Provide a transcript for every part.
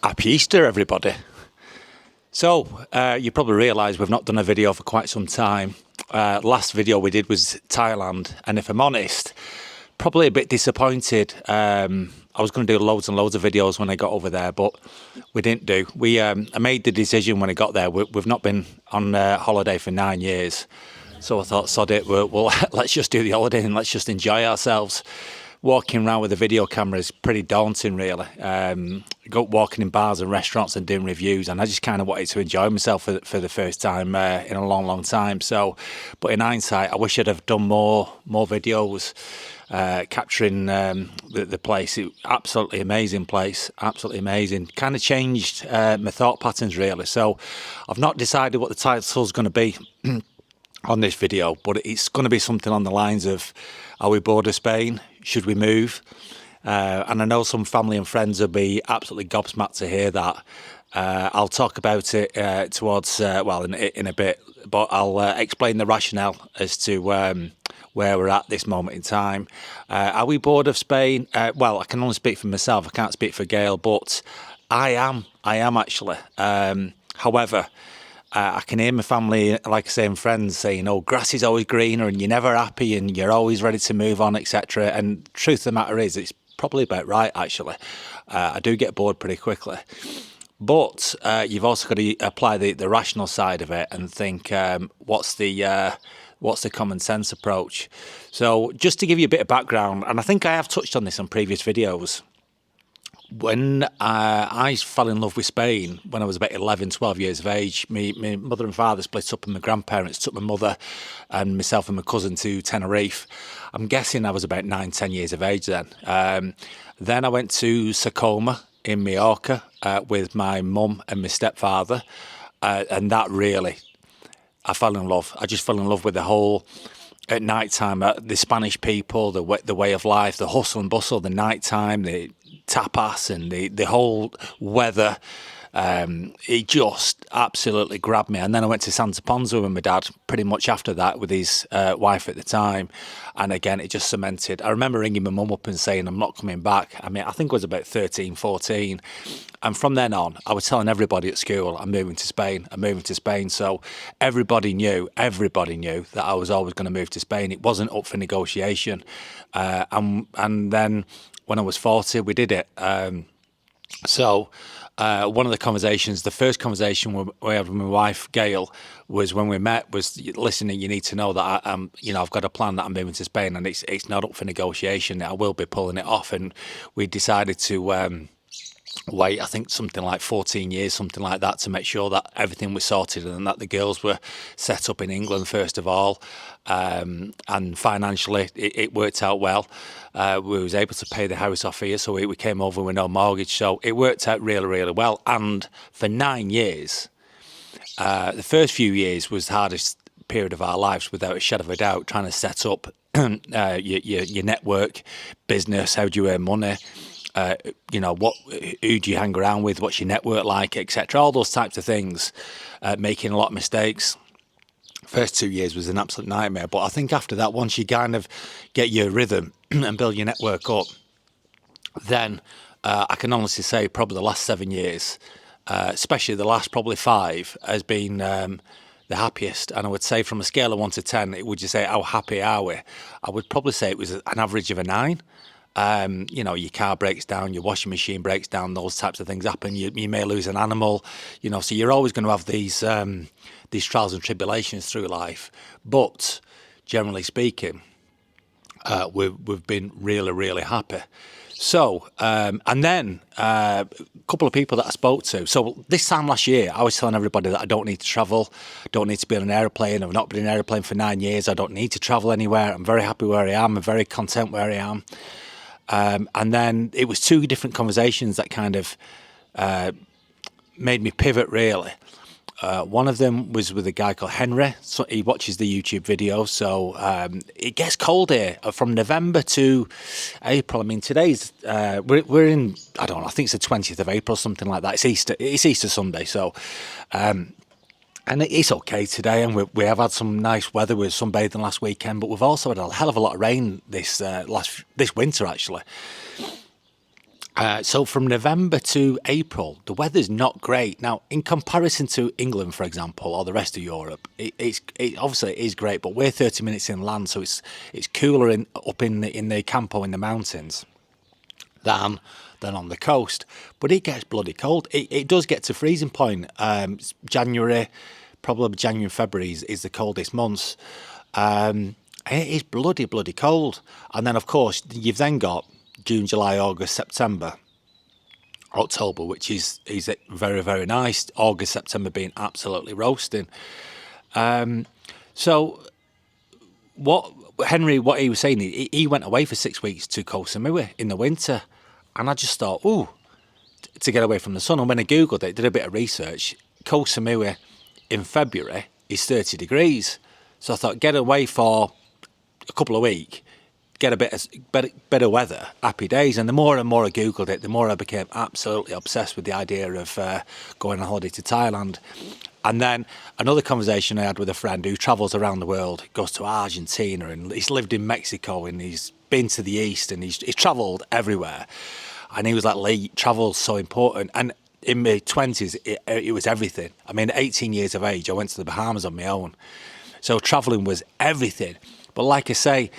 Happy Easter, everybody. So, you probably realise we've not done a video for quite some time. Last video we did was Thailand, and if I'm honest, probably a bit disappointed. I was going to do loads and loads of videos when I got over there, but we didn't do. I made the decision when I got there. We've not been on holiday for 9 years, so I thought, sod it, well, let's just do the holiday and let's just enjoy ourselves. Walking around with a video camera is pretty daunting, really. Walking in bars and restaurants and doing reviews, and I just kind of wanted to enjoy myself for the first time in a long time. So, but in hindsight, I wish I'd have done more videos capturing the place. Absolutely amazing place, absolutely amazing. Kind of changed my thought patterns, really. So, I've not decided what the title's going to be on this video, but it's going to be something on the lines of, are we bored of Spain? Should we move? And I know some family and friends will be absolutely gobsmacked to hear that. I'll talk about it towards, in a bit, but I'll explain the rationale as to where we're at this moment in time. Are we bored of Spain? Well, I can only speak for myself. I can't speak for Gail, but I am actually. However, I can hear my family, like I say, and friends saying, oh, grass is always greener and you're never happy and you're always ready to move on, etc. And truth of the matter is, it's probably about right, actually. I do get bored pretty quickly. But you've also got to apply the rational side of it and think, what's the common sense approach? So just to give you a bit of background, and I think I have touched on this on previous videos, when I fell in love with Spain when I was about 11, 12 years of age, my mother and father split up and my grandparents took my mother and myself and my cousin to Tenerife. I'm guessing I was about 9, 10 years of age then. Then I went to Sacoma in Mallorca with my mum and my stepfather, and that really, I fell in love. I just fell in love with the whole, at night time, the Spanish people, the way of life, the hustle and bustle, the night time, the tapas and the whole weather. It just absolutely grabbed me. And then I went to Santa Ponza with my dad pretty much after that with his wife at the time. And again, it just cemented. I remember ringing my mum up and saying, I'm not coming back. I mean, I think I was about 13, 14. And from then on, I was telling everybody at school, I'm moving to Spain. I'm moving to Spain. So everybody knew that I was always going to move to Spain. It wasn't up for negotiation. And then when I was 40, we did it. So one of the conversations, the first conversation we had with my wife, Gail, was when we met, was, listen, you need to know that I've got a plan that I'm moving to Spain and it's not up for negotiation. I will be pulling it off. And we decided to wait, I think something like 14 years, something like that, to make sure that everything was sorted and that the girls were set up in England first of all. And financially, it worked out well. We was able to pay the house off here, so we came over with no mortgage. So it worked out really, really well. And for 9 years, the first few years was the hardest period of our lives, without a shadow of a doubt, trying to set up your network business. How do you earn money? Who do you hang around with? What's your network like, etc. All those types of things. Making a lot of mistakes. First 2 years was an absolute nightmare, but I think after that, once you kind of get your rhythm and build your network up, then I can honestly say probably the last 7 years, especially the last probably 5, has been the happiest. And I would say from a scale of 1 to 10, would you say how happy are we? I would probably say it was an average of a 9. Your car breaks down, your washing machine breaks down, those types of things happen. You may lose an animal, so you're always going to have these trials and tribulations through life. But generally speaking, we've been really, really happy. So, and then a couple of people that I spoke to. So this time last year, I was telling everybody that I don't need to travel, don't need to be on an aeroplane. I've not been in an aeroplane for 9 years. I don't need to travel anywhere. I'm very happy where I am. I'm very content where I am. And then it was 2 different conversations that kind of made me pivot, really. One of them was with a guy called Henry. So he watches the YouTube videos. So it gets cold here from November to April. I mean, today's we're in, I don't know, I think it's the 20th of April, something like that. It's Easter Sunday. So and it's okay today, and we have had some nice weather with sunbathing last weekend, but we've also had a hell of a lot of rain this winter, actually. So from November to April, the weather's not great. Now, in comparison to England, for example, or the rest of Europe, it obviously is great, but we're 30 minutes inland, so it's cooler up in the Campo in the mountains than on the coast. But it gets bloody cold. It does get to freezing point. January, probably January and February is the coldest months. It is bloody cold. And then, of course, you've then got June, July, August, September, October, which is very, very nice. August, September being absolutely roasting. So what he was saying, he went away for 6 weeks to Koh Samui in the winter. And I just thought, to get away from the sun. And when I Googled it, did a bit of research, Koh Samui in February is 30 degrees. So I thought, get away for a couple of weeks, get a bit of better weather, happy days. And the more and more I Googled it, the more I became absolutely obsessed with the idea of going on holiday to Thailand. And then another conversation I had with a friend who travels around the world, goes to Argentina, and he's lived in Mexico, and he's been to the East, and he's travelled everywhere. And he was like, Lee, travel's so important. And in my 20s, it was everything. I mean, at 18 years of age, I went to the Bahamas on my own. So travelling was everything. But like I say,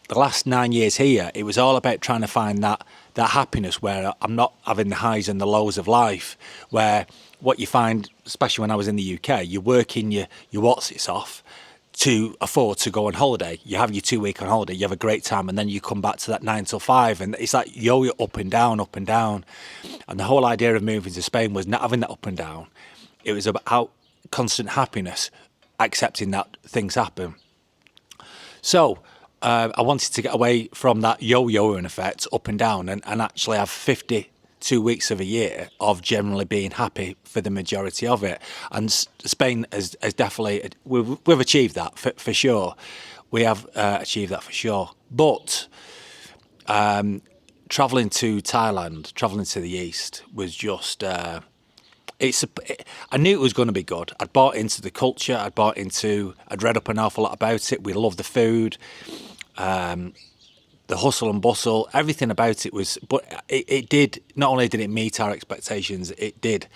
the last 9 years here, it was all about trying to find that happiness where I'm not having the highs and the lows of life, where what you find, especially when I was in the UK, you're working your what's-its off to afford to go on holiday. You have your 2 week on holiday, you have a great time, and then you come back to that 9 till 5, and it's like yo-yo up and down, up and down. And the whole idea of moving to Spain was not having that up and down. It was about constant happiness, accepting that things happen. So I wanted to get away from that yo-yoing effect, up and down, and actually have 52 weeks of a year of generally being happy for the majority of it. And Spain has definitely, we've achieved that for sure. We have achieved that for sure. But travelling to Thailand, travelling to the East was just... I knew it was going to be good. I'd bought into the culture. I'd read up an awful lot about it. We love the food, the hustle and bustle, everything about it was. But it did. Not only did it meet our expectations, it did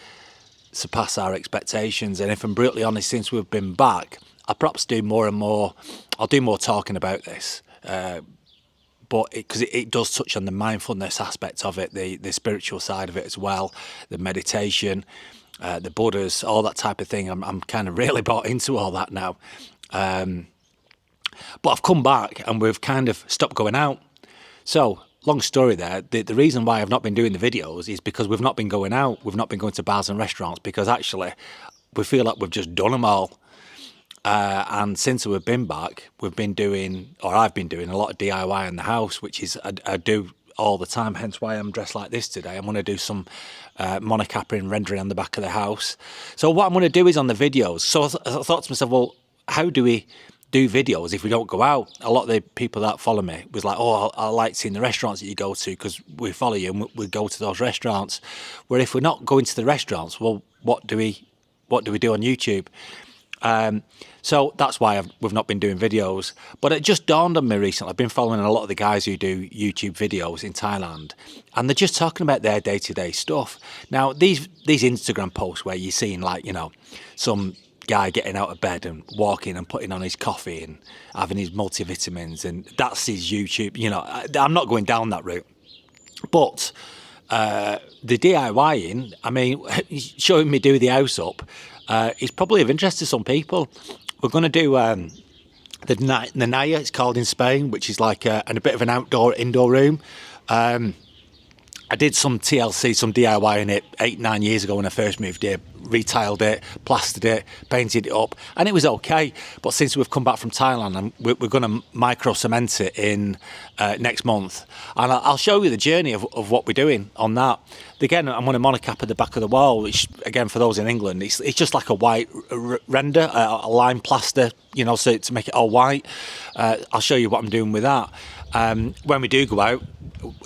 surpass our expectations. And if I'm brutally honest, since we've been back, I'll perhaps do more and more. I'll do more talking about this. But because it does touch on the mindfulness aspect of it, the spiritual side of it as well, the meditation, the Buddhas, all that type of thing. I'm kind of really bought into all that now. But I've come back and we've kind of stopped going out. So, long story there, the reason why I've not been doing the videos is because we've not been going out. We've not been going to bars and restaurants because actually we feel like we've just done them all. And since we've been back, I've been doing a lot of DIY in the house, which is I do all the time, hence why I'm dressed like this today. I'm going to do some monocapping, rendering on the back of the house. So what I'm going to do is on the videos. So I thought to myself, well, how do we do videos if we don't go out? A lot of the people that follow me was like, oh, I like seeing the restaurants that you go to because we follow you and we go to those restaurants. Where if we're not going to the restaurants, well, what do we do on YouTube? So that's why we've not been doing videos. But it just dawned on me recently. I've been following a lot of the guys who do YouTube videos in Thailand, and they're just talking about their day-to-day stuff. Now, these Instagram posts where you're seeing, like, you know, some guy getting out of bed and walking and putting on his coffee and having his multivitamins, and that's his YouTube. You know, I'm not going down that route. But the DIYing, I mean, showing me do the house up, is probably of interest to some people. We're going to do the Naya, it's called in Spain, which is like a bit of an indoor room. I did some TLC, some DIY in it 8-9 years ago when I first moved here. Retiled it, plastered it, painted it up, and it was okay. But since we've come back from Thailand, and we're going to micro cement it in next month, and I'll show you the journey of what we're doing on that. Again, I'm going to monocap at the back of the wall, which, again, for those in England, it's just like a white render, a lime plaster, you know, so to make it all white. I'll show you what I'm doing with that. When we do go out,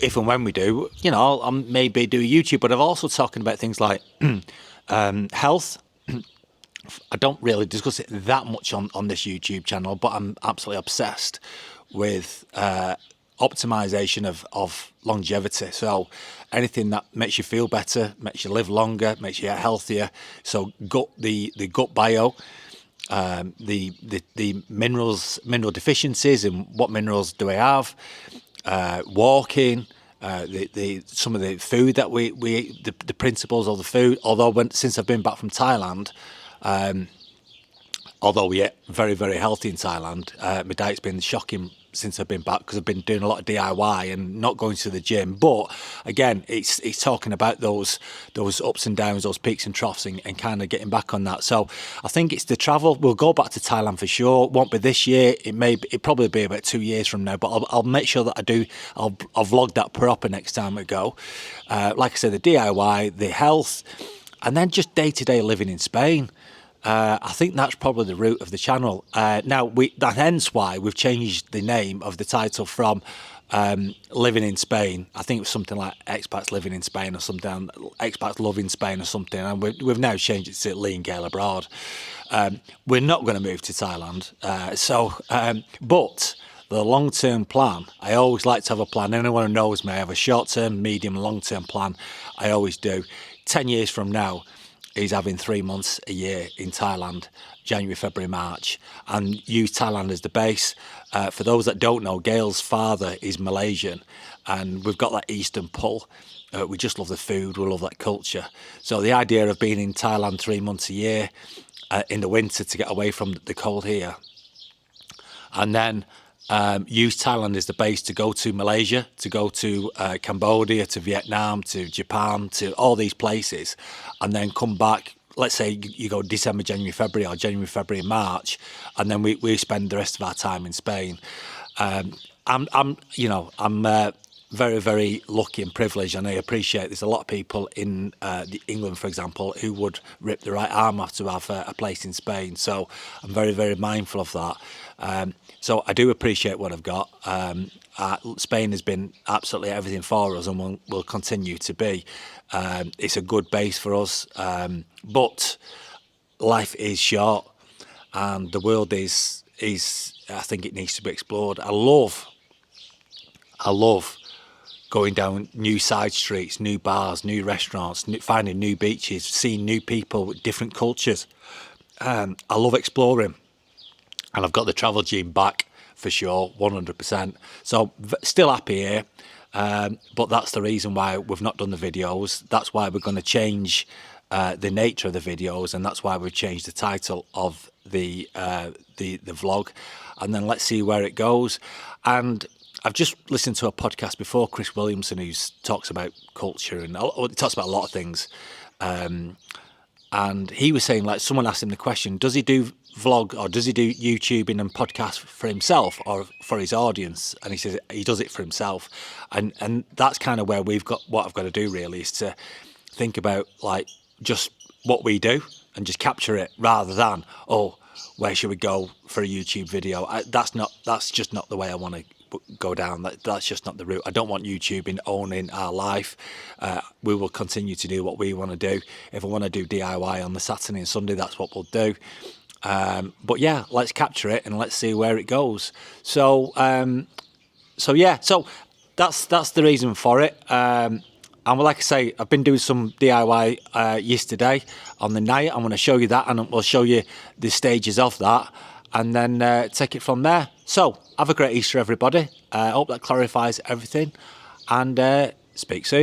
if and when we do, you know, I'll maybe do YouTube, but I'm also talking about things like health. I don't really discuss it that much on this YouTube channel, but I'm absolutely obsessed with optimization of longevity. So anything that makes you feel better, makes you live longer, makes you healthier. So the gut bio, the mineral deficiencies, and what minerals do I have? Walking, some of the food that we eat, the principles of the food. Although since I've been back from Thailand, although we eat very, very healthy in Thailand, my diet's been shocking since I've been back, because I've been doing a lot of DIY and not going to the gym. But again, it's talking about those ups and downs, those peaks and troughs, and kind of getting back on that. So I think it's the travel. We'll go back to Thailand for sure. Won't be this year. It probably be about 2 years from now. But I'll make sure that I do. I'll vlog that proper next time we go. Like I said, the DIY, the health, and then just day-to-day living in Spain. I think that's probably the root of the channel. Now, hence why we've changed the name of the title from Living in Spain. I think it was something like Expats Living in Spain or something, Expats Loving Spain or something, and we've now changed it to Lee and Gail Abroad. We're not going to move to Thailand. But the long-term plan, I always like to have a plan. Anyone who knows me, I have a short-term, medium, and long-term plan. I always do. 10 years from now, is having 3 months a year in Thailand, January, February, March, and use Thailand as the base. For those that don't know, Gail's father is Malaysian, and we've got that Eastern pull. We just love the food, we love that culture. So the idea of being in Thailand 3 months a year in the winter to get away from the cold here, and then use Thailand as the base to go to Malaysia, to go to Cambodia, to Vietnam, to Japan, to all these places, and then come back. Let's say you go December, January, February, or January, February, March, and then we spend the rest of our time in Spain. I'm very, very lucky and privileged, and I appreciate there's a lot of people in England, for example, who would rip the right arm off to have a place in Spain. So I'm very, very mindful of that. So I do appreciate what I've got. Spain has been absolutely everything for us, and will continue to be. It's a good base for us, but life is short, and the world is. I think it needs to be explored. I love going down new side streets, new bars, new restaurants, finding new beaches, seeing new people with different cultures. I love exploring, and I've got the travel gene back for sure, 100%. So still happy here, but that's the reason why we've not done the videos. That's why we're going to change the nature of the videos, and that's why we've changed the title of the vlog. And then let's see where it goes. And I've just listened to a podcast before, Chris Williamson, who talks about culture, and he talks about a lot of things. And he was saying, like, someone asked him the question, does he do vlog, or does he do YouTubing and podcast for himself or for his audience? And he says he does it for himself. And that's kind of where what I've got to do really, is to think about, like, just what we do and just capture it, rather than, where should we go for a YouTube video? That's just not the way I want to go down. That's just not the route. I don't want YouTube owning our life. We will continue to do what we want to do. If I want to do DIY on the Saturday and Sunday, that's what we'll do. But yeah, let's capture it and let's see where it goes. So that's the reason for it. And like I say, I've been doing some DIY yesterday on the night. I'm going to show you that, and we'll show you the stages of that, and then take it from there. So have a great Easter, everybody. I hope that clarifies everything, and speak soon.